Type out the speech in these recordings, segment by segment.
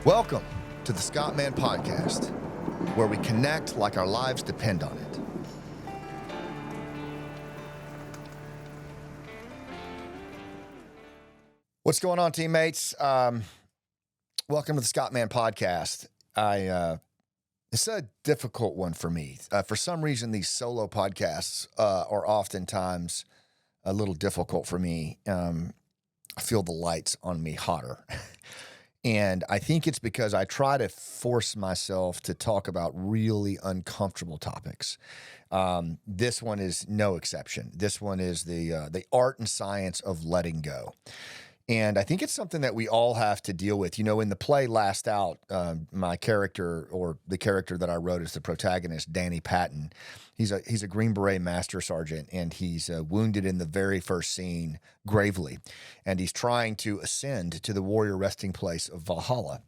Welcome to the Scott Mann Podcast, where we connect like our lives depend on it. What's going on, teammates? Welcome to the Scott Mann Podcast. It's a difficult one for me. For some reason, these solo podcasts are oftentimes a little difficult for me. I feel the lights on me hotter. And I think it's because I try to force myself to talk about really uncomfortable topics. This one is no exception. This one is the art and science of letting go. And I think it's something that we all have to deal with. You know, in the play Last Out, my character, or the character that I wrote as the protagonist, Danny Patton, he's a Green Beret Master Sergeant, and he's wounded in the very first scene gravely. And he's trying to ascend to the warrior resting place of Valhalla.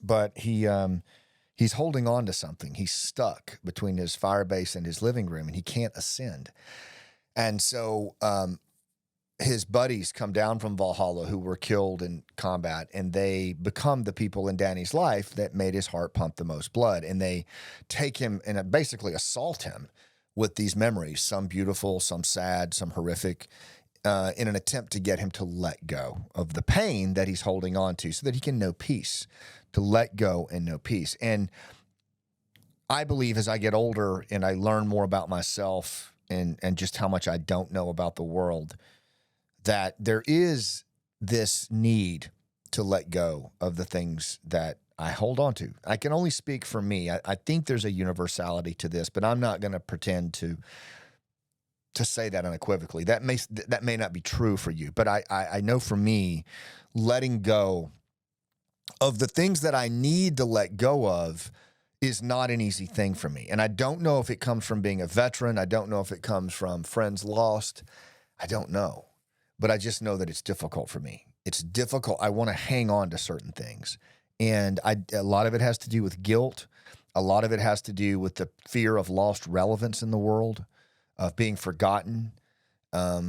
But he's holding on to something. He's stuck between his fire base and his living room, and he can't ascend. And so his buddies come down from Valhalla who were killed in combat, and they become the people in Danny's life that made his heart pump the most blood. And they take him and basically assault him with these memories, some beautiful, some sad, some horrific, in an attempt to get him to let go of the pain that he's holding on to so that he can know peace, to let go and know peace. And I believe as I get older and I learn more about myself and just how much I don't know about the world, that there is this need to let go of the things that I hold on to. I can only speak for me. I think there's a universality to this, but I'm not going to pretend to say that unequivocally. That may not be true for you, but I know for me, letting go of the things that I need to let go of is not an easy thing for me. And I don't know if it comes from being a veteran. I don't know if it comes from friends lost. I don't know. But I just know that it's difficult for me. It's difficult. I want to hang on to certain things. And a lot of it has to do with guilt. A lot of it has to do with the fear of lost relevance in the world, of being forgotten. I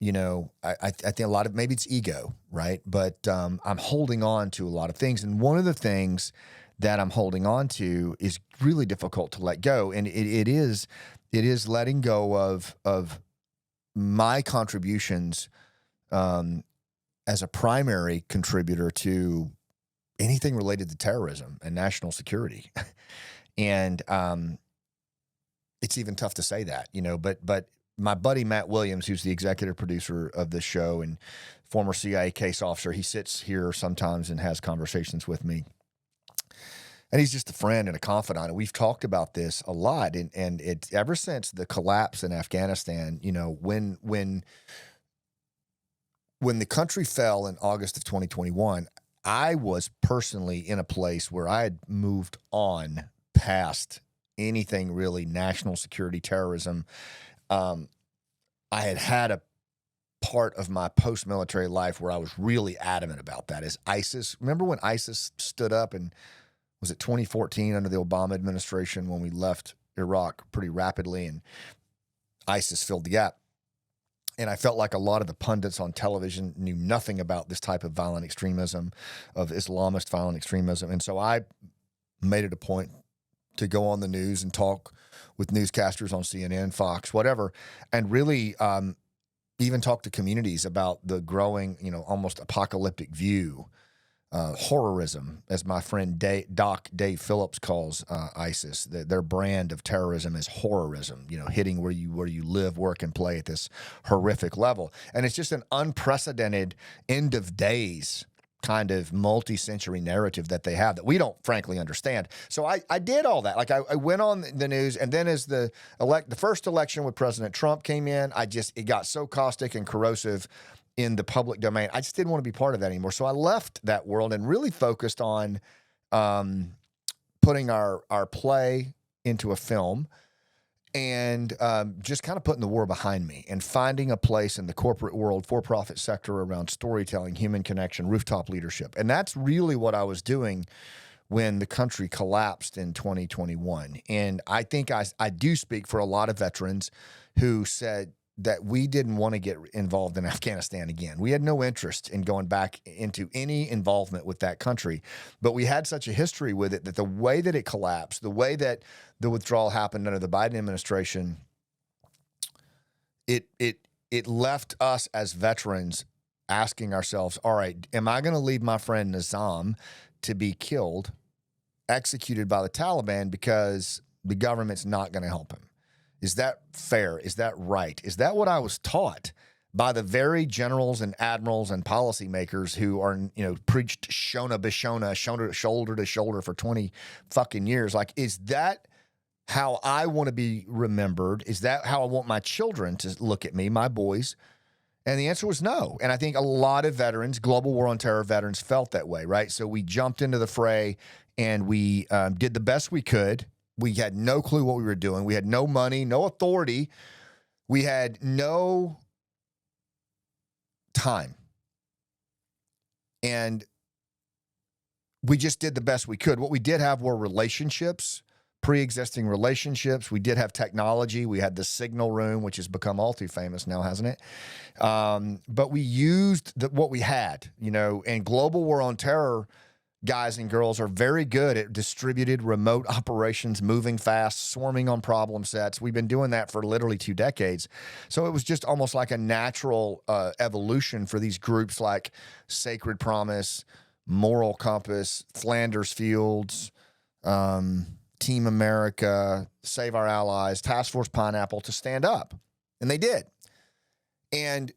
think a lot of, maybe it's ego, right? But I'm holding on to a lot of things. And one of the things that I'm holding on to is really difficult to let go. And it is letting go of my contributions as a primary contributor to anything related to terrorism and national security. And it's even tough to say that, but my buddy Matt Williams, who's the executive producer of this show and former CIA case officer, he sits here sometimes and has conversations with me. And he's just a friend and a confidant. And we've talked about this a lot. And it's ever since the collapse in Afghanistan, when the country fell in August of 2021, I was personally in a place where I had moved on past anything really national security, terrorism. I had a part of my post-military life where I was really adamant about that is ISIS. Remember when ISIS stood up and was it 2014 under the Obama administration when we left Iraq pretty rapidly and ISIS filled the gap? And I felt like a lot of the pundits on television knew nothing about this type of violent extremism, of Islamist violent extremism. And so I made it a point to go on the news and talk with newscasters on CNN, Fox, whatever, and really even talk to communities about the growing, almost apocalyptic view, horrorism, as my friend Dave Phillips calls ISIS. Their brand of terrorism is horrorism, hitting where you live, work, and play at this horrific level. And it's just an unprecedented end of days kind of multi-century narrative that they have that we don't frankly understand. So I did all that. Like I went on the news, and then as the first election with President Trump came in, it got so caustic and corrosive in the public domain. I just didn't want to be part of that anymore. So I left that world and really focused on putting our play into a film and just kind of putting the war behind me and finding a place in the corporate world, for-profit sector around storytelling, human connection, rooftop leadership. And that's really what I was doing when the country collapsed in 2021. And I think I do speak for a lot of veterans who said that we didn't want to get involved in Afghanistan again. We had no interest in going back into any involvement with that country, but we had such a history with it that the way that it collapsed, the way that the withdrawal happened under the Biden administration, it left us as veterans asking ourselves, all right, am I going to leave my friend Nizam to be killed, executed by the Taliban because the government's not going to help him? Is that fair? Is that right? Is that what I was taught by the very generals and admirals and policymakers who are, preached Shona Bishona, shoulder to shoulder for 20 fucking years? Like, is that how I want to be remembered? Is that how I want my children to look at me, my boys? And the answer was no. And I think a lot of veterans, global war on terror veterans, felt that way, right? So we jumped into the fray and we did the best we could. We had no clue what we were doing. We had no money, no authority. We had no time. And we just did the best we could. What we did have were relationships, pre-existing relationships. We did have technology. We had the signal room, which has become all too famous now, hasn't it? But we used what we had, and global war on terror guys and girls are very good at distributed remote operations, moving fast, swarming on problem sets. We've been doing that for literally 2 decades. So it was just almost like a natural evolution for these groups like Sacred Promise, Moral Compass, Flanders Fields, Team America, Save Our Allies, Task Force Pineapple to stand up. And they did. And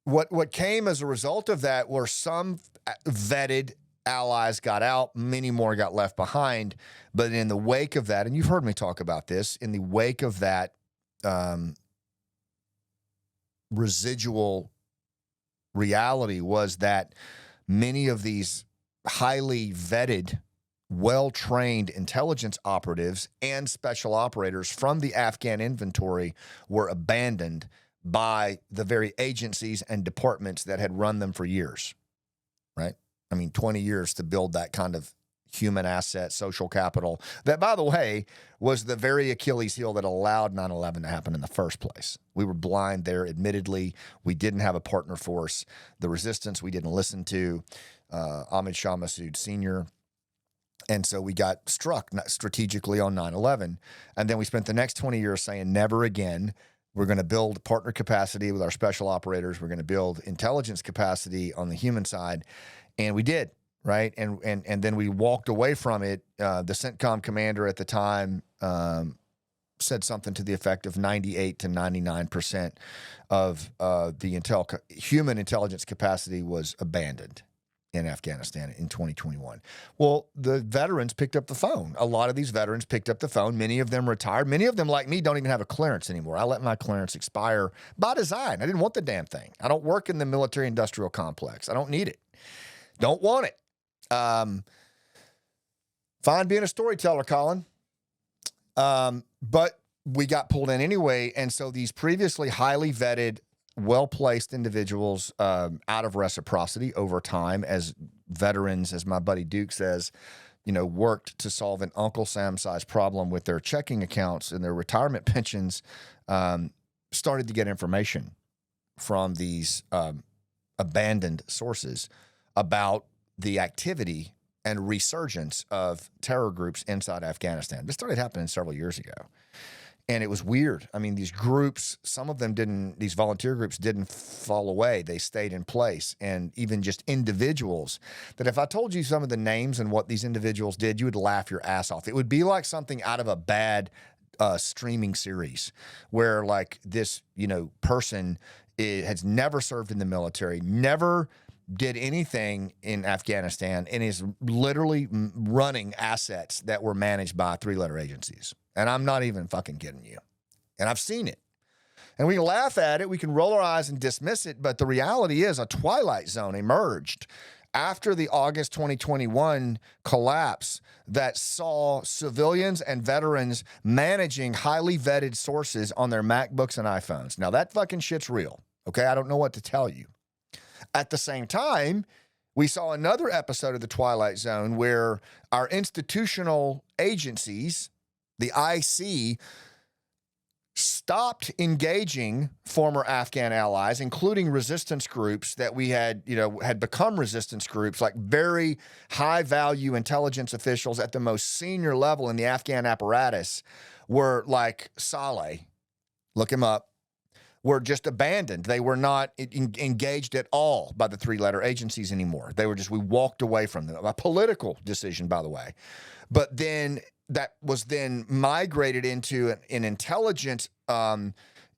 what came as a result of that were some vetted allies got out, many more got left behind. But in the wake of that, and you've heard me talk about this, in the wake of that residual reality was that many of these highly vetted, well-trained intelligence operatives and special operators from the Afghan inventory were abandoned by the very agencies and departments that had run them for years, right? 20 years to build that kind of human asset, social capital, that, by the way, was the very Achilles heel that allowed 9/11 to happen in the first place. We were blind there, admittedly. We didn't have a partner force. The resistance we didn't listen to, Ahmed Shah Massoud Sr., and so we got struck strategically on 9/11. And then we spent the next 20 years saying, never again. We're going to build partner capacity with our special operators. We're going to build intelligence capacity on the human side. And we did, right? And then we walked away from it. The CENTCOM commander at the time said something to the effect of 98 to 99% of the human intelligence capacity was abandoned in Afghanistan in 2021. Well, the veterans picked up the phone. A lot of these veterans picked up the phone. Many of them retired. Many of them, like me, don't even have a clearance anymore. I let my clearance expire by design. I didn't want the damn thing. I don't work in the military-industrial complex. I don't need it. Don't want it. Fine being a storyteller, Colin. But we got pulled in anyway. And so these previously highly vetted, well-placed individuals, out of reciprocity over time, as veterans, as my buddy Duke says, worked to solve an Uncle Sam-sized problem with their checking accounts and their retirement pensions, started to get information from these abandoned sources about the activity and resurgence of terror groups inside Afghanistan. This started happening several years ago. And it was weird. These groups, some of them didn't, these volunteer groups didn't fall away. They stayed in place. And even just individuals that if I told you some of the names and what these individuals did, you would laugh your ass off. It would be like something out of a bad streaming series where like this, person has never served in the military, never did anything in Afghanistan, and is literally running assets that were managed by 3-letter agencies. And I'm not even fucking kidding you. And I've seen it. And we can laugh at it, we can roll our eyes and dismiss it, but the reality is a twilight zone emerged after the August 2021 collapse that saw civilians and veterans managing highly vetted sources on their MacBooks and iPhones. Now that fucking shit's real, okay? I don't know what to tell you. At the same time, we saw another episode of the Twilight Zone where our institutional agencies, the IC, stopped engaging former Afghan allies, including resistance groups that we had become resistance groups, like very high value intelligence officials at the most senior level in the Afghan apparatus were like Saleh, look him up, were just abandoned. They were not engaged at all by the three-letter agencies anymore. We walked away from them. A political decision, by the way. But then that was then migrated into an intelligence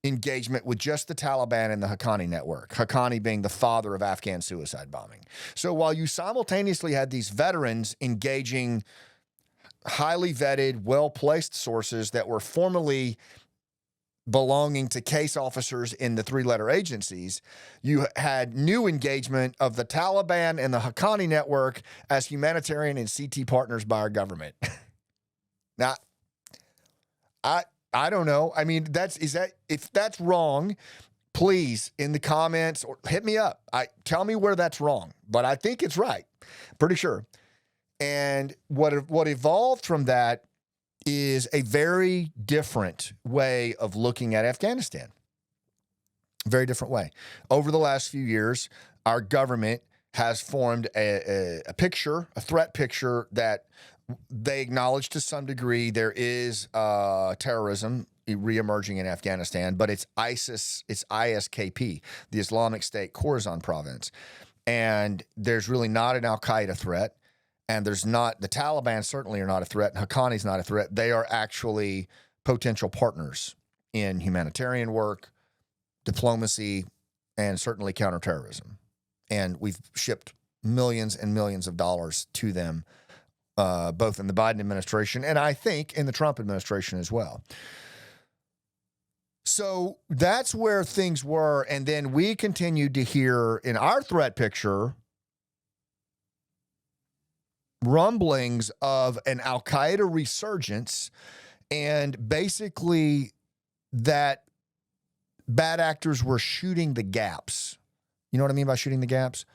engagement with just the Taliban and the Haqqani network, Haqqani being the father of Afghan suicide bombing. So while you simultaneously had these veterans engaging highly vetted, well-placed sources that were formerly belonging to case officers in the three-letter agencies, you had new engagement of the Taliban and the Haqqani network as humanitarian and CT partners by our government. Now, I don't know. I mean, if that's wrong, please in the comments or hit me up. Tell me where that's wrong, but I think it's right. Pretty sure. And what evolved from that is a very different way of looking at Afghanistan. Very different way. Over the last few years, our government has formed a threat picture that they acknowledge to some degree there is terrorism reemerging in Afghanistan, but it's ISIS, it's ISKP, the Islamic State Khorasan province. And there's really not an Al-Qaeda threat. And the Taliban certainly are not a threat. Haqqani's not a threat. They are actually potential partners in humanitarian work, diplomacy, and certainly counterterrorism. And we've shipped millions and millions of dollars to them, both in the Biden administration and I think in the Trump administration as well. So that's where things were. And then we continued to hear in our threat picture rumblings of an Al-Qaeda resurgence, and basically that bad actors were shooting the gaps. You know what I mean by shooting the gaps?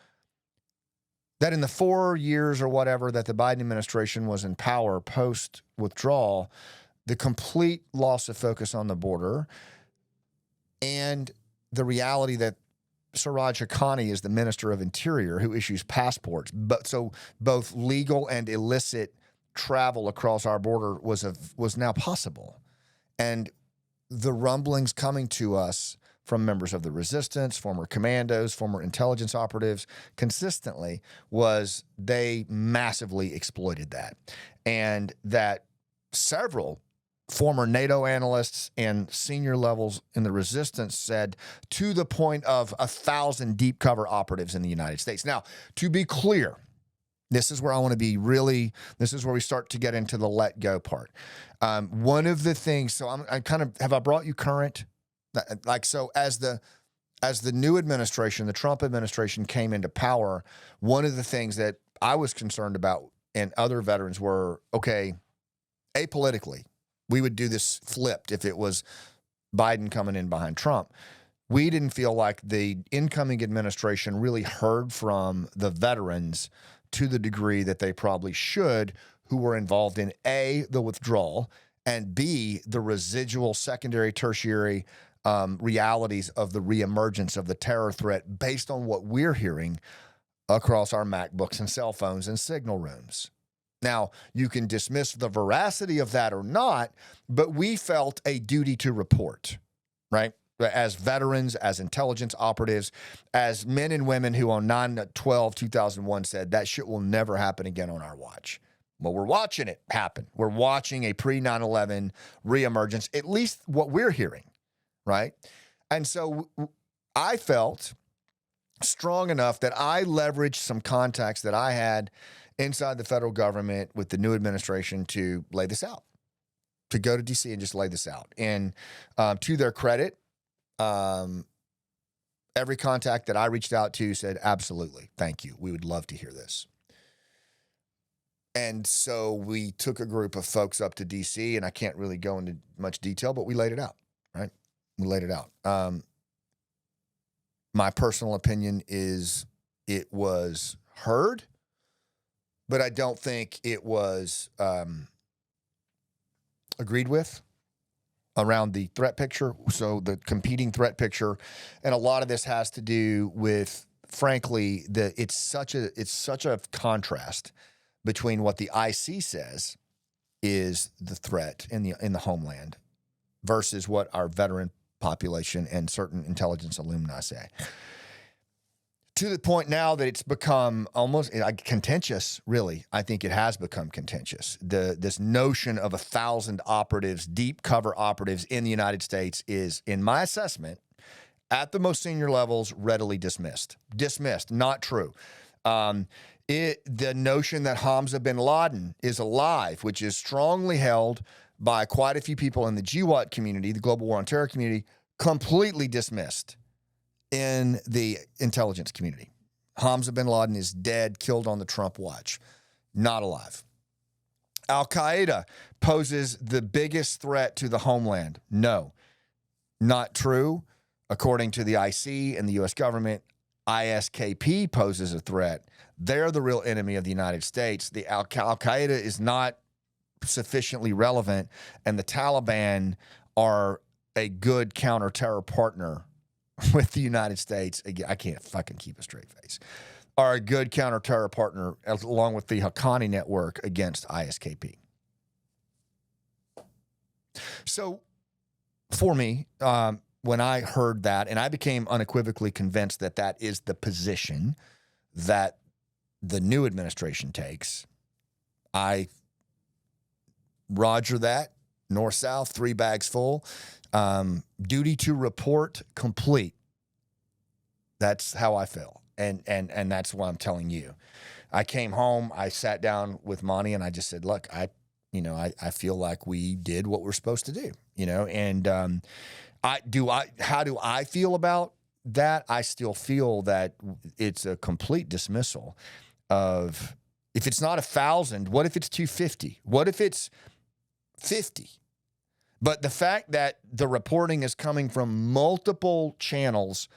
That in the 4 years or whatever that the Biden administration was in power post-withdrawal, the complete loss of focus on the border and the reality that Siraj Haqqani is the Minister of Interior who issues passports. But so both legal and illicit travel across our border was now possible. And the rumblings coming to us from members of the resistance, former commandos, former intelligence operatives, consistently was they massively exploited that. And that several former NATO analysts and senior levels in the resistance said to the point of 1,000 deep cover operatives in the United States. Now, to be clear, this is where I want to be this is where we start to get into the let go part. One of the things, so have I brought you current? Like, so as the new administration, the Trump administration came into power, one of the things that I was concerned about and other veterans were, okay, apolitically, we would do this flipped if it was Biden coming in behind Trump. We didn't feel like the incoming administration really heard from the veterans to the degree that they probably should, who were involved in A, the withdrawal, and B, the residual secondary, tertiary realities of the reemergence of the terror threat based on what we're hearing across our MacBooks and cell phones and signal rooms. Now, you can dismiss the veracity of that or not, but we felt a duty to report, right? As veterans, as intelligence operatives, as men and women who on 9/12/2001 said that shit will never happen again on our watch. Well, we're watching it happen. We're watching a pre-9/11 reemergence, at least what we're hearing, right? And so I felt strong enough that I leveraged some contacts that I had inside the federal government with the new administration to lay this out, to go to DC and just lay this out. And to their credit, every contact that I reached out to said, absolutely, thank you. We would love to hear this. And so we took a group of folks up to DC, and I can't really go into much detail, but we laid it out, right? We laid it out. My personal opinion is it was heard, but I don't think it was agreed with. around the threat picture. So the competing threat picture, and a lot of this has to do with, frankly, it's such a contrast between what the IC says is the threat in the homeland versus what our veteran population and certain intelligence alumni say. To the point now that it's become almost contentious, really. I think it has become contentious. This notion of 1,000 operatives, deep cover operatives in the United States is, in my assessment, at the most senior levels, readily dismissed. Dismissed, not true. The notion that Hamza bin Laden is alive, which is strongly held by quite a few people in the GWAT community, the Global War on Terror community, completely dismissed in the intelligence community. Hamza bin Laden is dead, killed on the Trump watch, not alive. Al-Qaeda poses the biggest threat to the homeland. No, not true. According to the IC and the U.S. government, ISKP poses a threat. They're the real enemy of the United States. The Al-Qaeda is not sufficiently relevant, and the Taliban are a good counterterror partner with the United States. Again, I can't fucking keep a straight face. Are a good counterterror partner along with the Haqqani network against ISKP. So for me, when I heard that, and I became unequivocally convinced that that is the position that the new administration takes, I roger that. North-south, 3 bags full. Duty to report complete. That's how I feel. And that's what I'm telling you. I came home, I sat down with Monty, and I just said, look, I feel like we did what we're supposed to do, and how do I feel about that? I still feel that it's a complete dismissal of, if it's not 1,000, what if it's 250? What if it's 50? But the fact that the reporting is coming from multiple channels,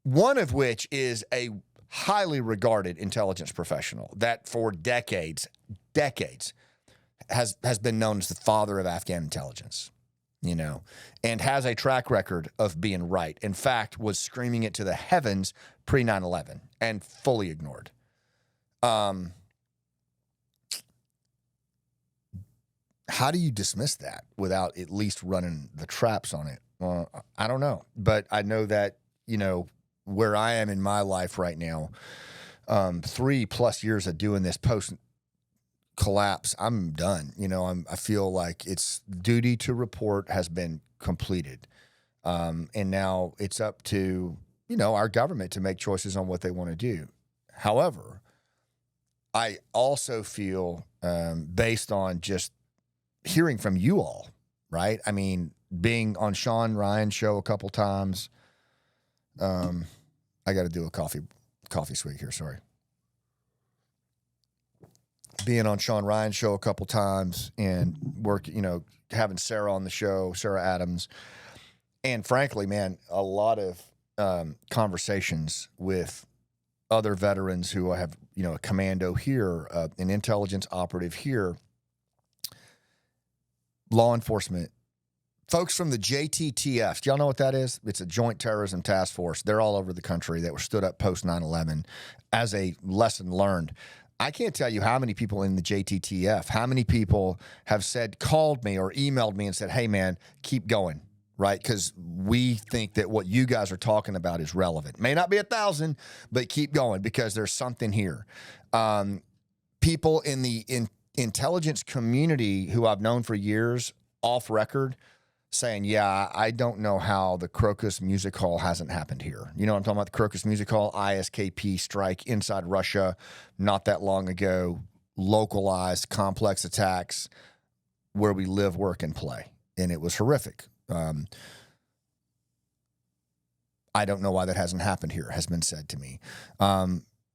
one of which is a highly regarded intelligence professional that for decades has been known as the father of Afghan intelligence, and has a track record of being right. In fact, was screaming it to the heavens pre 9/11 and fully ignored. How do you dismiss that without at least running the traps on it? Well, I don't know. But I know that, where I am in my life right now, 3+ years of doing this post-collapse, I'm done. I feel like it's duty to report has been completed. And now it's up to, our government to make choices on what they want to do. However, I also feel, based on just hearing from you all, right? I mean, being on Sean Ryan's show a couple times. I got to do a coffee swig here. Sorry. Being on Sean Ryan's show a couple times and having Sarah on the show, Sarah Adams. And frankly, man, a lot of conversations with other veterans who have, a commando here, an intelligence operative here, law enforcement, folks from the JTTF. Do y'all know what that is? It's a Joint Terrorism Task Force. They're all over the country that were stood up post 9/11 as a lesson learned. I can't tell you how many people in the JTTF, how many people have called me or emailed me and said, hey, man, keep going, right? Because we think that what you guys are talking about is relevant. May not be 1,000, but keep going because there's something here. People in the intelligence community who I've known for years, off record, saying, yeah, I don't know how the Crocus Music Hall hasn't happened here. You know what I'm talking about? The Crocus Music Hall, ISKP strike inside Russia not that long ago, localized complex attacks where we live, work, and play. And it was horrific. I don't know why that hasn't happened here, has been said to me.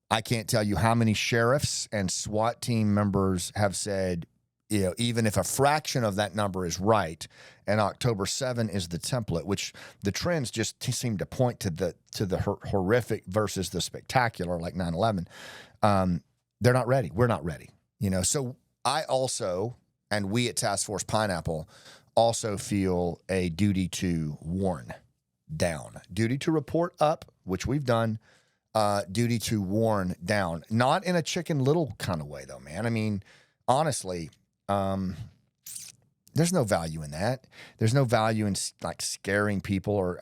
I can't tell you how many sheriffs and SWAT team members have said, even if a fraction of that number is right, and October 7 is the template, which the trends just seem to point to the horrific versus the spectacular, like 9/11. They're not ready. We're not ready. So I also, and we at Task Force Pineapple, also feel a duty to warn down, duty to report up, which we've done, duty to warn down. Not in a Chicken Little kind of way, though, man. I mean, honestly, there's no value in that. There's no value in like scaring people, or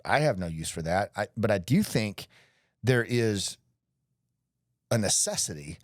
I have no use for that. But I do think there is a necessity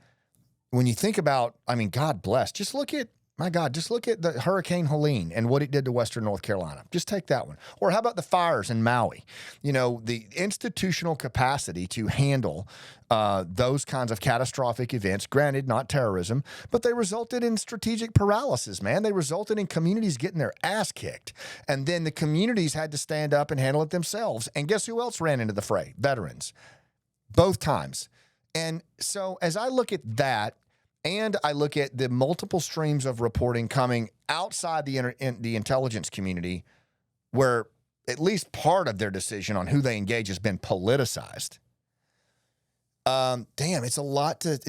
when you think about, I mean, God bless, just look at the Hurricane Helene and what it did to Western North Carolina. Just take that one. Or how about the fires in Maui? You know, the institutional capacity to handle those kinds of catastrophic events, granted, not terrorism, but they resulted in strategic paralysis, man. They resulted in communities getting their ass kicked. And then the communities had to stand up and handle it themselves. And guess who else ran into the fray? Veterans. Both times. And so as I look at that, and I look at the multiple streams of reporting coming outside the intelligence community, where at least part of their decision on who they engage has been politicized. Damn, it's a lot to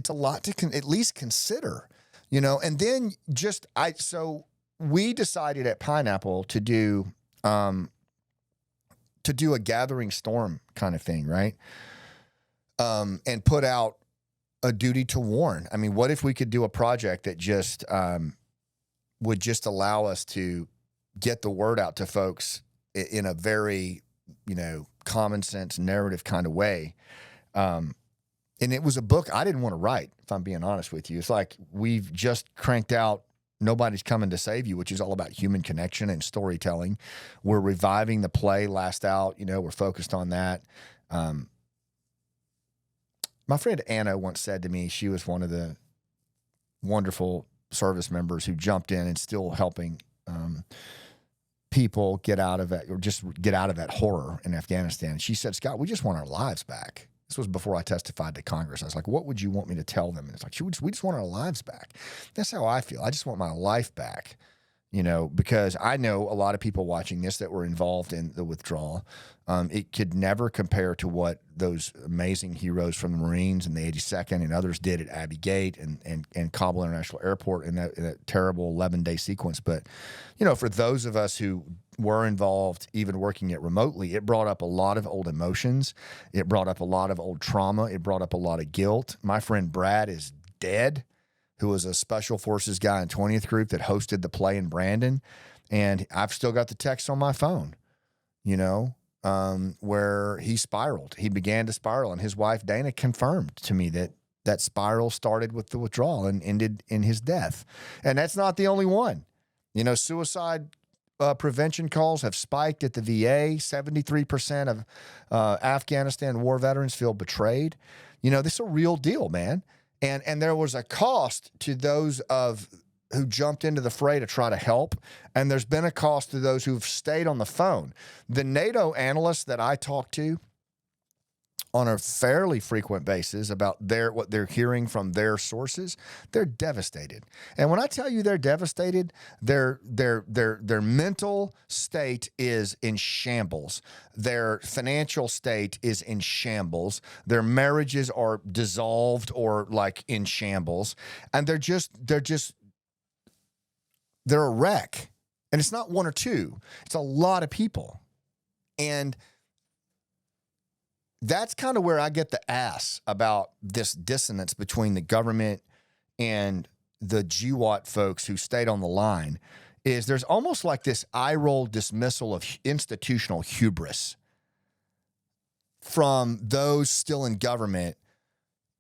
at least consider, you know. And then so we decided at Pineapple to do a gathering storm kind of thing, right? And put out a duty to warn. I mean, what if we could do a project that just would just allow us to get the word out to folks in a very, you know, common sense narrative kind of way. And it was a book I didn't want to write, if I'm being honest with you. It's like we've just cranked out Nobody's Coming to Save You, which is all about human connection and storytelling. We're reviving the play Last Out. You know, we're focused on that. My friend Anna once said to me, she was one of the wonderful service members who jumped in and still helping people get out of it, or just get out of that horror in Afghanistan. She said, Scott, we just want our lives back. This was before I testified to Congress. I was like, what would you want me to tell them? And it's like, we just want our lives back. That's how I feel. I just want my life back, you know, because I know a lot of people watching this that were involved in the withdrawal. It could never compare to what those amazing heroes from the Marines and the 82nd and others did at Abbey Gate and Kabul International Airport in that terrible 11-day sequence. But, you know, for those of us who were involved, even working it remotely, it brought up a lot of old emotions. It brought up a lot of old trauma. It brought up a lot of guilt. My friend Brad is dead, who was a special forces guy in 20th Group that hosted the play in Brandon. And I've still got the text on my phone, you know, where he spiraled. He began to spiral, and his wife, Dana, confirmed to me that spiral started with the withdrawal and ended in his death. And that's not the only one. You know, suicide prevention calls have spiked at the VA. 73% of Afghanistan war veterans feel betrayed. You know, this is a real deal, man. And there was a cost to those who jumped into the fray to try to help, and there's been a cost to those who've stayed on the phone. The NATO analysts that I talk to on a fairly frequent basis about what they're hearing from their sources, they're devastated. And when I tell you they're devastated, their mental state is in shambles. Their financial state is in shambles. Their marriages are dissolved or like in shambles. And they're a wreck. And it's not one or two. It's a lot of people. And that's kind of where I get the ass about this dissonance between the government and the GWAT folks who stayed on the line, is there's almost like this eye-roll dismissal of institutional hubris from those still in government.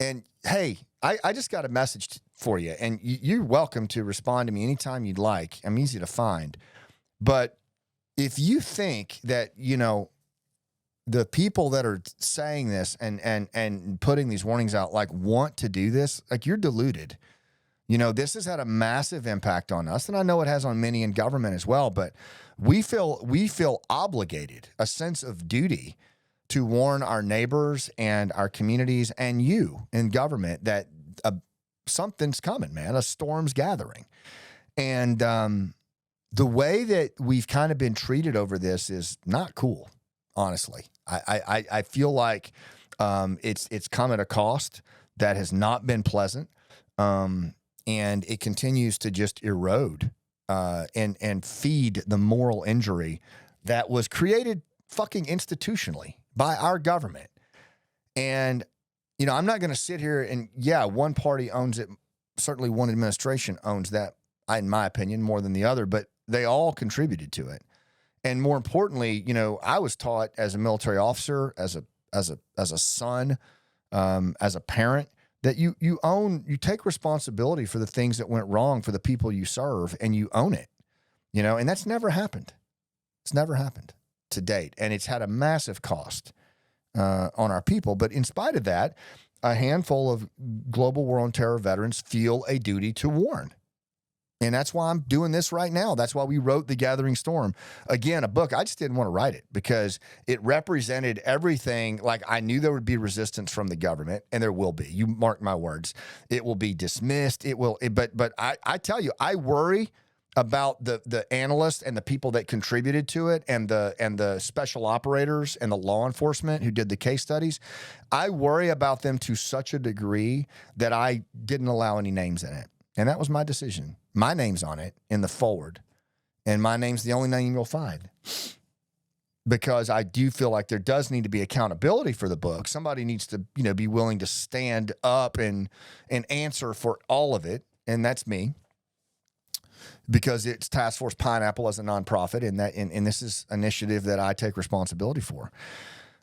And hey, I just got a message for you, and you're welcome to respond to me anytime you'd like. I'm easy to find. But if you think that, you know, the people that are saying this and putting these warnings out, like, want to do this, like, you're deluded. You know, this has had a massive impact on us, and I know it has on many in government as well, but we feel obligated, a sense of duty to warn our neighbors and our communities and you in government that something's coming, man. A storm's gathering. And the way that we've kind of been treated over this is not cool, honestly. I feel like it's come at a cost that has not been pleasant, and it continues to just erode and feed the moral injury that was created fucking institutionally by our government. And, you know, I'm not going to sit here and, yeah, one party owns it. Certainly one administration owns that, in my opinion, more than the other, but they all contributed to it. And more importantly, you know, I was taught as a military officer, as a son, as a parent, that you take responsibility for the things that went wrong for the people you serve, and you own it, you know, and that's never happened. It's never happened to date. And it's had a massive cost on our people. But in spite of that, a handful of global war on terror veterans feel a duty to warn. And that's why I'm doing this right now. That's why we wrote The Gathering Storm. Again, a book, I just didn't want to write it because it represented everything. Like, I knew there would be resistance from the government, and there will be. You mark my words. It will be dismissed. But I tell you, I worry about the analysts and the people that contributed to it, and the special operators and the law enforcement who did the case studies. I worry about them to such a degree that I didn't allow any names in it. And that was my decision. My name's on it in the forward, and my name's the only name you'll find, because I do feel like there does need to be accountability for the book. Somebody needs to, you know, be willing to stand up and answer for all of it, and that's me, because it's Task Force Pineapple as a nonprofit, and this is an initiative that I take responsibility for.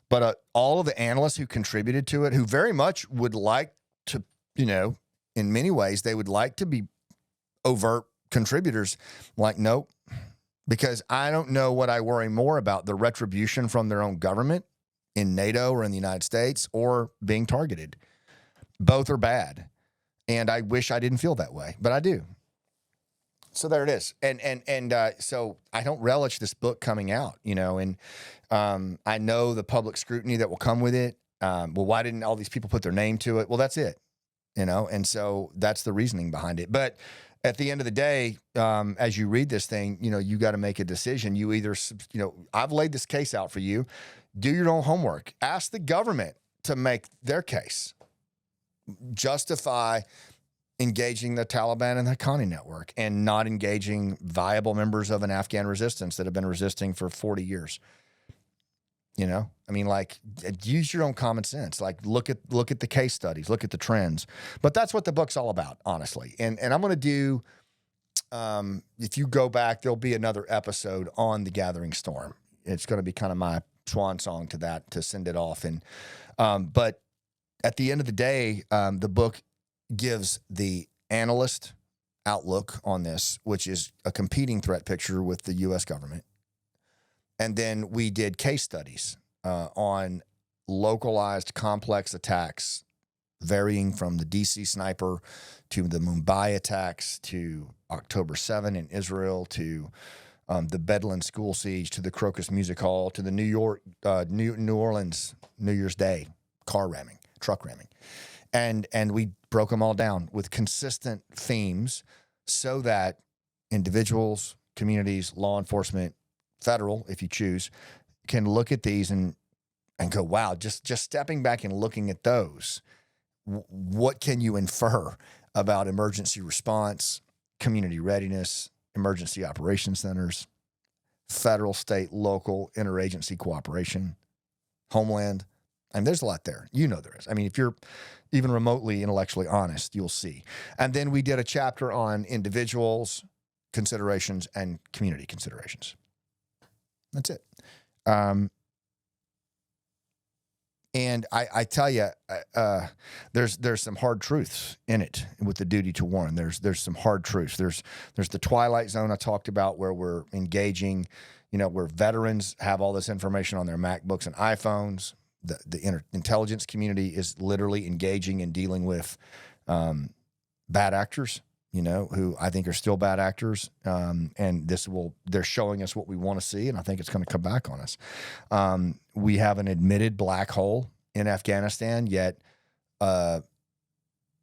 But all of the analysts who contributed to it, who very much would like to, you know, in many ways, they would like to be overt contributors, like, nope, because I don't know what I worry more about, the retribution from their own government in NATO or in the United States, or being targeted. Both are bad. And I wish I didn't feel that way, but I do. So there it is. And so I don't relish this book coming out, you know, and I know the public scrutiny that will come with it. Well, why didn't all these people put their name to it? Well, that's it. You know, and so that's the reasoning behind it. But at the end of the day, as you read this thing, you know, you got to make a decision. You either, you know, I've laid this case out for you. Do your own homework. Ask the government to make their case. Justify engaging the Taliban and the Haqqani network, and not engaging viable members of an Afghan resistance that have been resisting for 40 years. You know, I mean, like, use your own common sense. Like, look at the case studies, look at the trends. But that's what the book's all about, honestly. And I'm going to do, if you go back, there'll be another episode on The Gathering Storm. It's going to be kind of my swan song to that, to send it off. And but at the end of the day, the book gives the analyst outlook on this, which is a competing threat picture with the U.S. government. And then we did case studies on localized complex attacks, varying from the DC sniper to the Mumbai attacks to October 7 in Israel to the Bedouin school siege to the Crocus Music Hall to the New Orleans New Year's Day truck ramming. And we broke them all down with consistent themes so that individuals, communities, law enforcement, federal, if you choose, can look at these and go, wow, just stepping back and looking at those, what can you infer about emergency response, community readiness, emergency operations centers, federal, state, local, interagency cooperation, homeland? And there's a lot there. You know there is. I mean, if you're even remotely intellectually honest, you'll see. And then we did a chapter on individuals, considerations, and community considerations. That's it. And I tell you, there's some hard truths in it with the duty to warn. There's some hard truths. There's the twilight zone I talked about, where we're engaging, you know, where veterans have all this information on their MacBooks and iPhones. The intelligence community is literally engaging and dealing with bad actors, you know, who I think are still bad actors. And they're showing us what we want to see, and I think it's going to come back on us. We have an admitted black hole in Afghanistan, yet a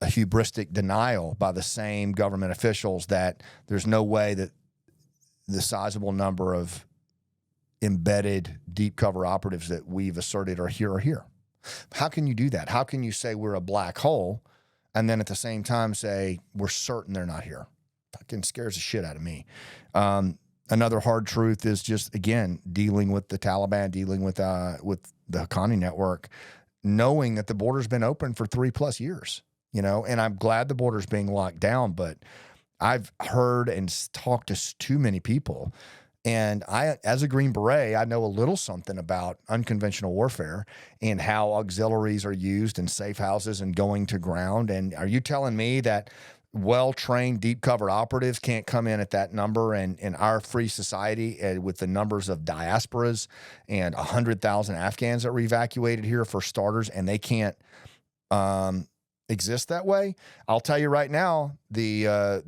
hubristic denial by the same government officials that there's no way that the sizable number of embedded deep cover operatives that we've asserted are here. How can you do that? How can you say we're a black hole and then at the same time say we're certain they're not here? fucking scares the shit out of me. Another hard truth is just, again, dealing with the Taliban, dealing with the Haqqani network, knowing that the border's been open for 3+ years, you know, and I'm glad the border's being locked down, but I've heard and talked to too many people. And I, as a Green Beret, I know a little something about unconventional warfare and how auxiliaries are used in safe houses and going to ground. And are you telling me that well-trained, deep-cover operatives can't come in at that number, and in our free society with the numbers of diasporas and 100,000 Afghans that were evacuated here for starters, and they can't exist that way? I'll tell you right now, the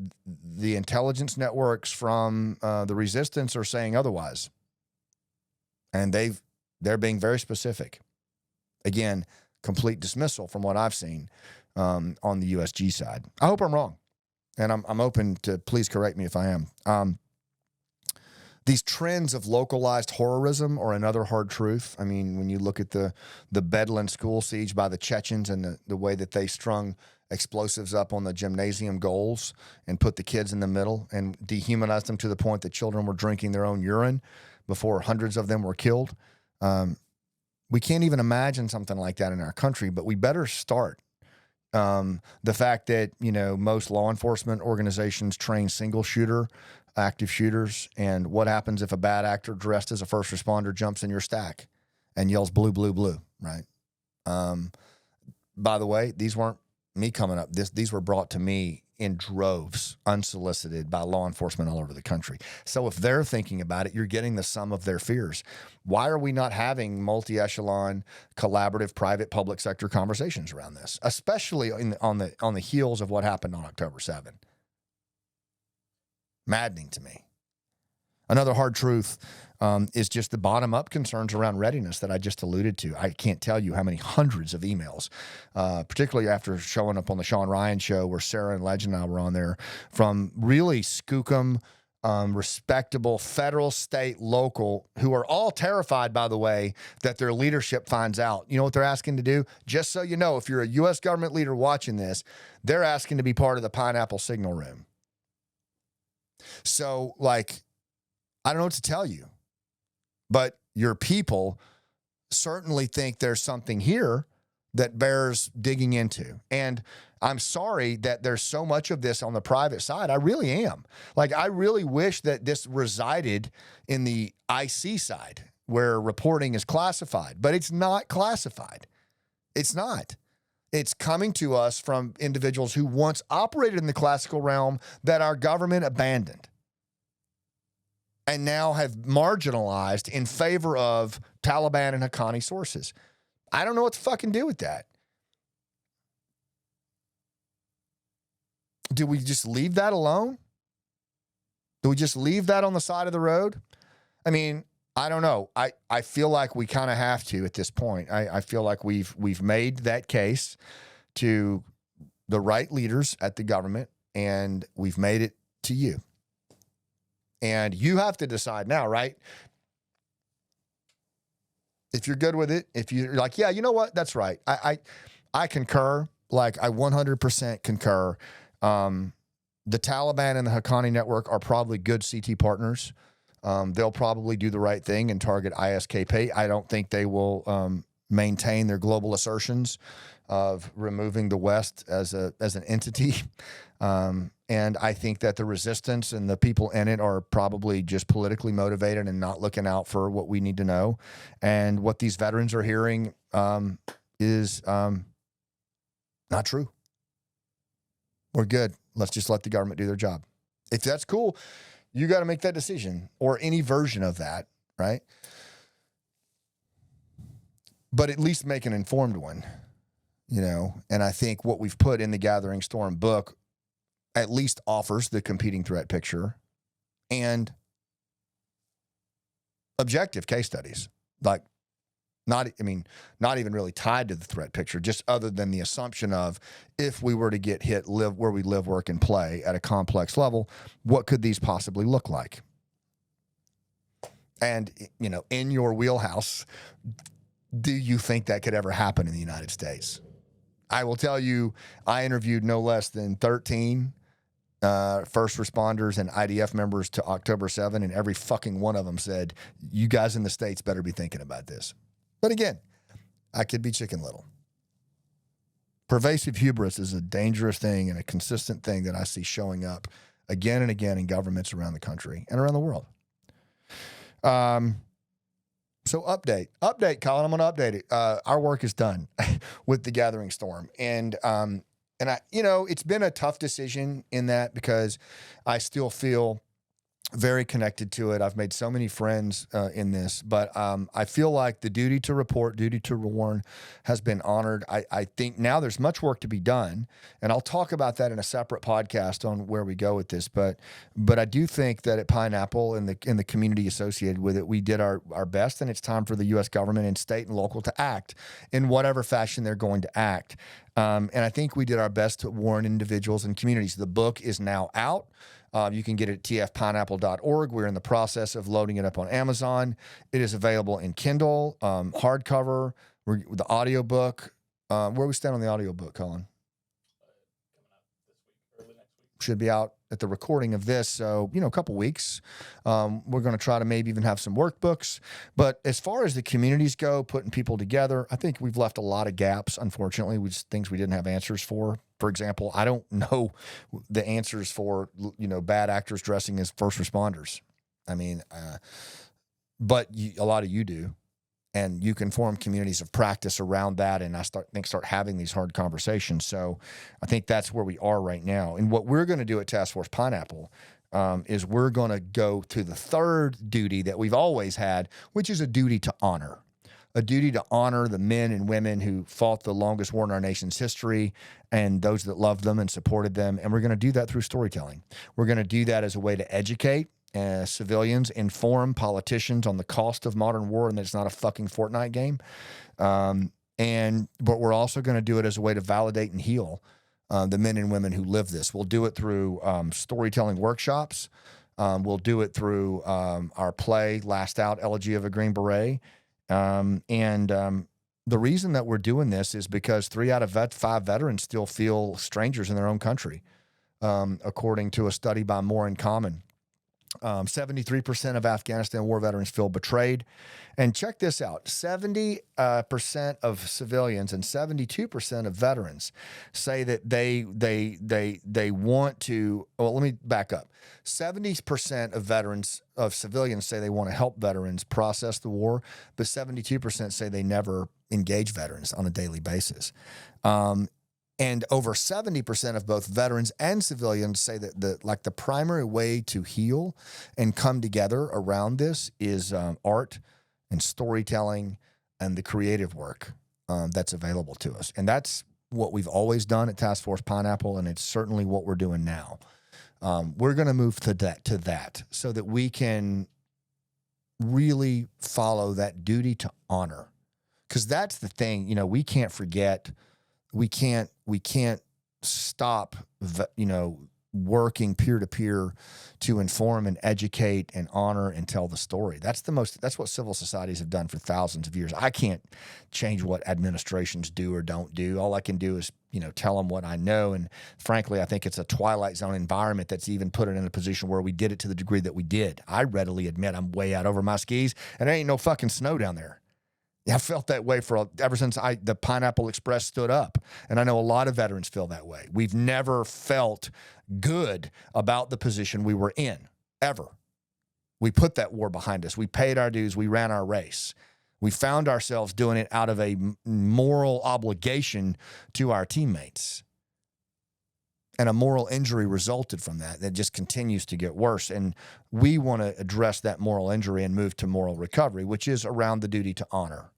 intelligence networks from the resistance are saying otherwise, and they're being very specific. Again, complete dismissal from what I've seen on the USG side. I hope I'm wrong, and I'm open to, please correct me if I am. These trends of localized horrorism are another hard truth. I mean, when you look at the Bedouin school siege by the Chechens and the way that they strung explosives up on the gymnasium goals and put the kids in the middle and dehumanized them to the point that children were drinking their own urine before hundreds of them were killed. We can't even imagine something like that in our country, but we better start. The fact that, you know, most law enforcement organizations train single shooter, active shooters, and what happens if a bad actor dressed as a first responder jumps in your stack and yells blue, blue, blue, right? By the way, these weren't me coming up. These were brought to me in droves, unsolicited, by law enforcement all over the country. So if they're thinking about it, you're getting the sum of their fears. Why are we not having multi-echelon, collaborative, private, public sector conversations around this, especially on the heels of what happened on October 7? Maddening to me. Another hard truth is just the bottom-up concerns around readiness that I just alluded to. I can't tell you how many hundreds of emails, particularly after showing up on the Sean Ryan show where Sarah and Legend and I were on there, from really skookum, respectable federal, state, local, who are all terrified, by the way, that their leadership finds out. You know what they're asking to do? Just so you know, if you're a U.S. government leader watching this, they're asking to be part of the Pineapple Signal Room. So, like, I don't know what to tell you, but your people certainly think there's something here that bears digging into. And I'm sorry that there's so much of this on the private side. I really am. Like, I really wish that this resided in the IC side where reporting is classified, but it's not classified. It's not. It's coming to us from individuals who once operated in the classical realm that our government abandoned and now have marginalized in favor of Taliban and Haqqani sources. I don't know what to fucking do with that. Do we just leave that alone? Do we just leave that on the side of the road? I mean, I don't know. I feel like we kind of have to at this point. I feel like we've made that case to the right leaders at the government, and we've made it to you. And you have to decide now, right? If you're good with it, if you're like, yeah, you know what? That's right. I concur. Like, I 100% concur. The Taliban and the Haqqani network are probably good CT partners. They'll probably do the right thing and target ISKP. I don't think they will maintain their global assertions of removing the West as an entity. And I think that the resistance and the people in it are probably just politically motivated and not looking out for what we need to know. And what these veterans are hearing is not true. We're good. Let's just let the government do their job. If that's cool, you got to make that decision, or any version of that, right? But at least make an informed one, you know? And I think what we've put in the Gathering Storm book at least offers the competing threat picture and objective case studies. Like, not even really tied to the threat picture, just other than the assumption of, if we were to get hit, live where we live, work, and play at a complex level, what could these possibly look like? And, you know, in your wheelhouse, do you think that could ever happen in the United States? I will tell you, I interviewed no less than 13 first responders and IDF members to October 7, and every fucking one of them said, you guys in the States better be thinking about this. But again, I could be Chicken Little. Pervasive hubris is a dangerous thing and a consistent thing that I see showing up again and again in governments around the country and around the world. So update, Colin, I'm going to update it. Our work is done with the Gathering Storm. And I, it's been a tough decision in that because I still feel very connected to it. I've made so many friends in this, but I feel like the duty to report, duty to warn has been honored. I think now there's much work to be done, and I'll talk about that in a separate podcast on where we go with this. But I do think that at Pineapple and the community associated with it, we did our best, and it's time for the U.S. government and state and local to act in whatever fashion they're going to act. And I think we did our best to warn individuals and communities. The book is now out. You can get it at tfpineapple.org. We're in the process of loading it up on Amazon. It is available in Kindle, hardcover, the audiobook. Where we stand on the audiobook, Colin? Should be out at the recording of this, so, a couple weeks. We're going to try to maybe even have some workbooks. But as far as the communities go, putting people together, I think we've left a lot of gaps, unfortunately, with things we didn't have answers for. For example, I don't know the answers for, bad actors dressing as first responders. I mean, but a lot of you do. And you can form communities of practice around that, and I start having these hard conversations. So I think that's where we are right now. And what we're going to do at Task Force Pineapple is we're going to go to the third duty that we've always had, which is a duty to honor. A duty to honor the men and women who fought the longest war in our nation's history and those that loved them and supported them. And we're going to do that through storytelling. We're going to do that as a way to educate civilians, inform politicians on the cost of modern war and that it's not a fucking Fortnite game. But we're also going to do it as a way to validate and heal the men and women who live this. We'll do it through storytelling workshops. We'll do it through our play, Last Out, Elegy of a Green Beret. The reason that we're doing this is because 3 out of 5 veterans still feel strangers in their own country, according to a study by More in Common. 73% of Afghanistan war veterans feel betrayed. And check this out, 70% of civilians and 72% of veterans say that they want to, well, let me back up. 70% of civilians say they want to help veterans process the war, but 72% say they never engage veterans on a daily basis. And over 70% of both veterans and civilians say that the primary way to heal and come together around this is art and storytelling and the creative work that's available to us. And that's what we've always done at Task Force Pineapple, and it's certainly what we're doing now. We're going to move to that so that we can really follow that duty to honor. Because that's the thing, we can't forget. We can't stop, working peer-to-peer to inform and educate and honor and tell the story. That's what civil societies have done for thousands of years. I can't change what administrations do or don't do. All I can do is, tell them what I know. And frankly, I think it's a Twilight Zone environment that's even put it in a position where we did it to the degree that we did. I readily admit I'm way out over my skis, and there ain't no fucking snow down there. I felt that way ever since the Pineapple Express stood up. And I know a lot of veterans feel that way. We've never felt good about the position we were in, ever. We put that war behind us. We paid our dues. We ran our race. We found ourselves doing it out of a moral obligation to our teammates. And a moral injury resulted from that. That just continues to get worse. And we want to address that moral injury and move to moral recovery, which is around the duty to honor,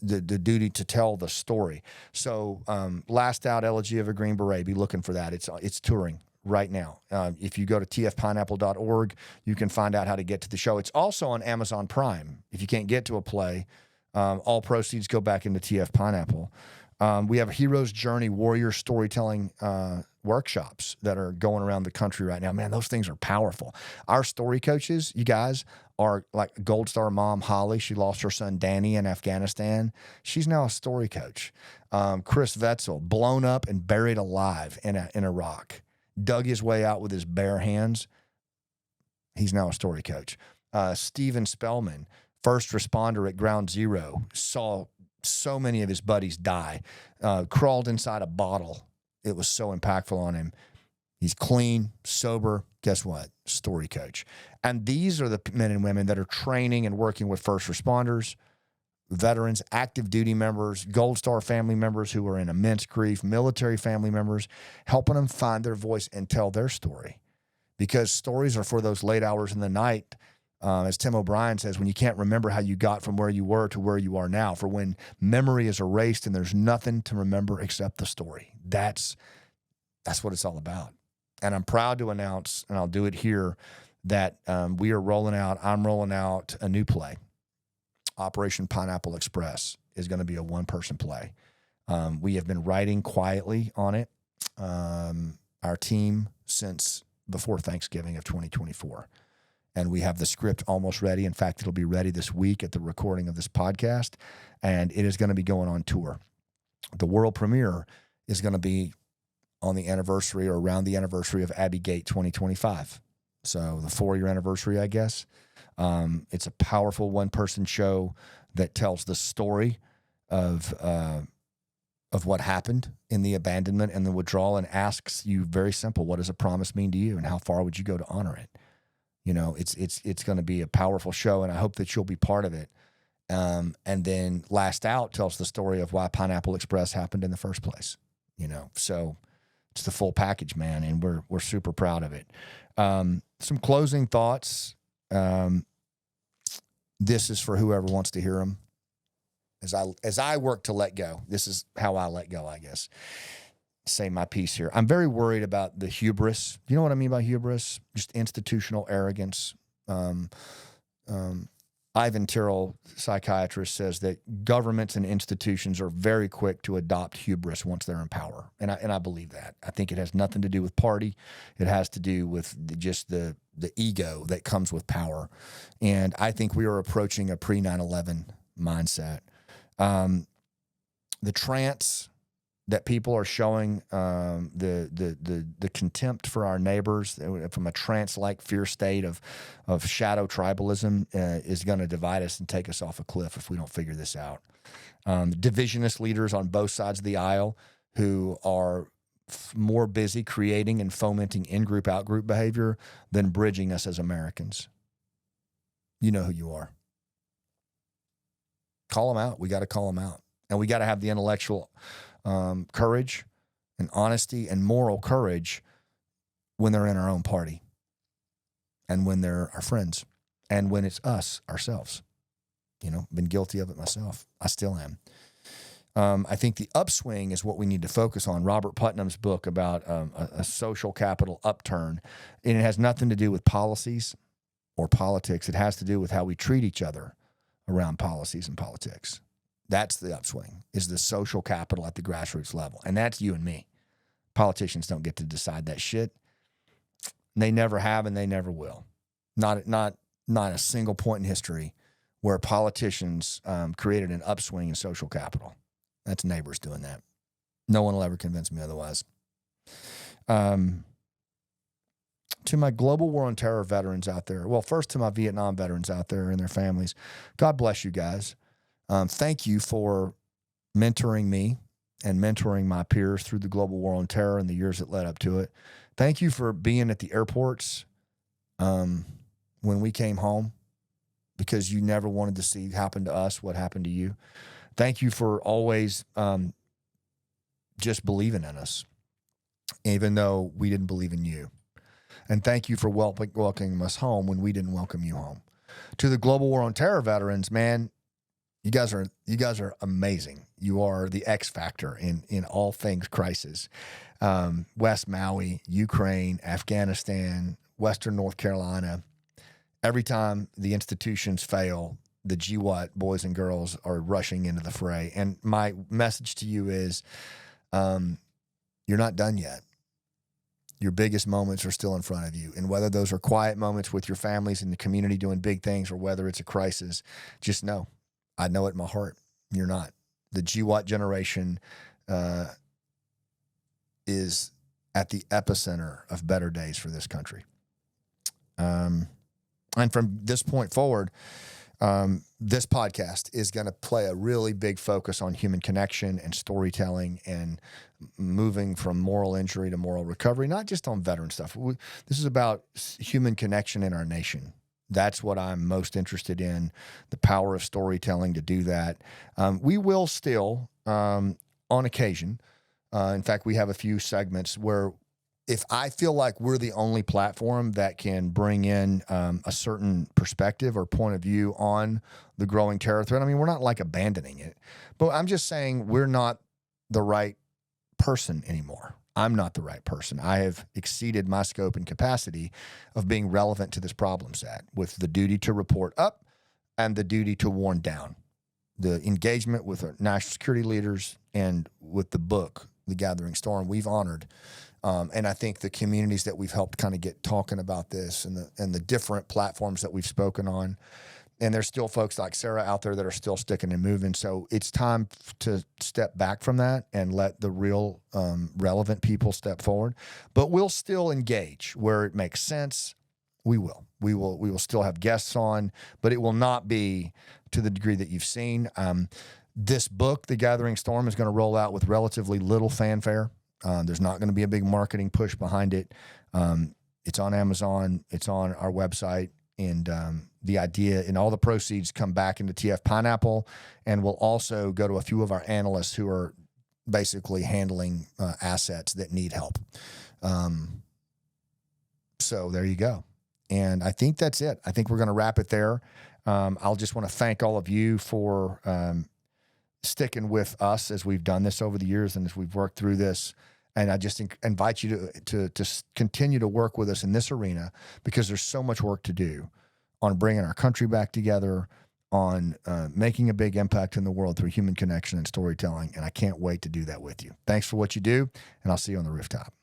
the duty to tell the story. So Last Out, Elegy of a Green Beret, be looking for that. It's touring right now. If you go to tfpineapple.org, you can find out how to get to the show. It's also on Amazon Prime. If you can't get to a play, all proceeds go back into TF Pineapple. We have a Hero's Journey Warrior Storytelling workshops that are going around the country right now. Man, those things are powerful. Our story coaches, you guys, are like Gold Star mom Holly. She lost her son Danny in Afghanistan. She's now a story coach. Chris Vetzel, blown up and buried alive in Iraq. dug his way out with his bare hands. He's now a story coach. Steven Spellman, first responder at Ground Zero, saw so many of his buddies die, crawled inside a bottle. It was so impactful on him. He's clean, sober. Guess what? Story coach. And these are the men and women that are training and working with first responders, veterans, active duty members, Gold Star family members who are in immense grief, military family members, helping them find their voice and tell their story. Because stories are for those late hours in the night, as Tim O'Brien says, when you can't remember how you got from where you were to where you are now, for when memory is erased and there's nothing to remember except the story. That's what it's all about. And I'm proud to announce, and I'll do it here, that I'm rolling out a new play. Operation Pineapple Express is going to be a one-person play. We have been writing quietly on it, our team, since before Thanksgiving of 2024. And we have the script almost ready. In fact, it'll be ready this week at the recording of this podcast, and it is going to be going on tour. The world premiere is going to be on the anniversary or around the anniversary of Abbey Gate 2025. So the 4-year anniversary, I guess. It's a powerful one-person show that tells the story of what happened in the abandonment and the withdrawal, and asks you very simple, what does a promise mean to you, and how far would you go to honor it? You know, it's going to be a powerful show, and I hope that you'll be part of it. And then Last Out tells the story of why Pineapple Express happened in the first place. You know, so it's the full package, man, and we're super proud of it. Some closing thoughts. This is for whoever wants to hear them. As I work to let go, this is how I let go, I guess. Say my piece here. I'm very worried about the hubris. You know what I mean by hubris? Just institutional arrogance. Ivan Tyrrell, psychiatrist, says that governments and institutions are very quick to adopt hubris once they're in power. And I believe that. I think it has nothing to do with party. It has to do with just the ego that comes with power. And I think we are approaching a pre-9/11 mindset. The trance that people are showing, the contempt for our neighbors from a trance-like fear state of shadow tribalism is going to divide us and take us off a cliff if we don't figure this out. Divisionist leaders on both sides of the aisle who are more busy creating and fomenting in-group, out-group behavior than bridging us as Americans. You know who you are. Call them out. We got to call them out. And we got to have the intellectual courage and honesty and moral courage when they're in our own party and when they're our friends and when it's us, ourselves. You know, been guilty of it myself. I still am. I think the upswing is what we need to focus on. Robert Putnam's book about a social capital upturn, and it has nothing to do with policies or politics. It has to do with how we treat each other around policies and politics. That's the upswing, is the social capital at the grassroots level. And that's you and me. Politicians don't get to decide that shit. They never have and they never will. Not a single point in history where politicians created an upswing in social capital. That's neighbors doing that. No one will ever convince me otherwise. To my global war on terror veterans out there, well, first to my Vietnam veterans out there and their families, God bless you guys. Thank you for mentoring me and mentoring my peers through the global war on terror and the years that led up to it. Thank you for being at the airports when we came home, because you never wanted to see happen to us what happened to you. Thank you for always just believing in us, even though we didn't believe in you. And thank you for welcoming us home when we didn't welcome you home. To the global war on terror veterans, man, you guys are amazing. You are the X factor in all things crisis. West Maui, Ukraine, Afghanistan, Western North Carolina. Every time the institutions fail, the GWAT boys and girls are rushing into the fray. And my message to you is, you're not done yet. Your biggest moments are still in front of you. And whether those are quiet moments with your families in the community doing big things, or whether it's a crisis, just know, I know it in my heart, you're not. The GWAT generation is at the epicenter of better days for this country. And from this point forward, this podcast is going to play a really big focus on human connection and storytelling and moving from moral injury to moral recovery, not just on veteran stuff. This is about human connection in our nation. That's what I'm most interested in, the power of storytelling to do that. We will still, on occasion, in fact, we have a few segments where if I feel like we're the only platform that can bring in a certain perspective or point of view on the growing terror threat, I mean, we're not like abandoning it, but I'm just saying we're not the right person anymore. I'm not the right person. I have exceeded my scope and capacity of being relevant to this problem set with the duty to report up and the duty to warn down. The engagement with our national security leaders and with the book, The Gathering Storm, we've honored. And I think the communities that we've helped kind of get talking about this and the different platforms that we've spoken on, and there's still folks like Sarah out there that are still sticking and moving. So it's time to step back from that and let the real relevant people step forward. But we'll still engage where it makes sense. We will still have guests on, but it will not be to the degree that you've seen. This book, The Gathering Storm, is going to roll out with relatively little fanfare. There's not going to be a big marketing push behind it. It's on Amazon. It's on our website. And the idea and all the proceeds come back into TF Pineapple, and we'll also go to a few of our analysts who are basically handling assets that need help. So there you go. And I think that's it. I think we're going to wrap it there. I'll just want to thank all of you for sticking with us as we've done this over the years and as we've worked through this. And I just invite you to continue to work with us in this arena, because there's so much work to do on bringing our country back together, on making a big impact in the world through human connection and storytelling. And I can't wait to do that with you. Thanks for what you do, and I'll see you on the rooftop.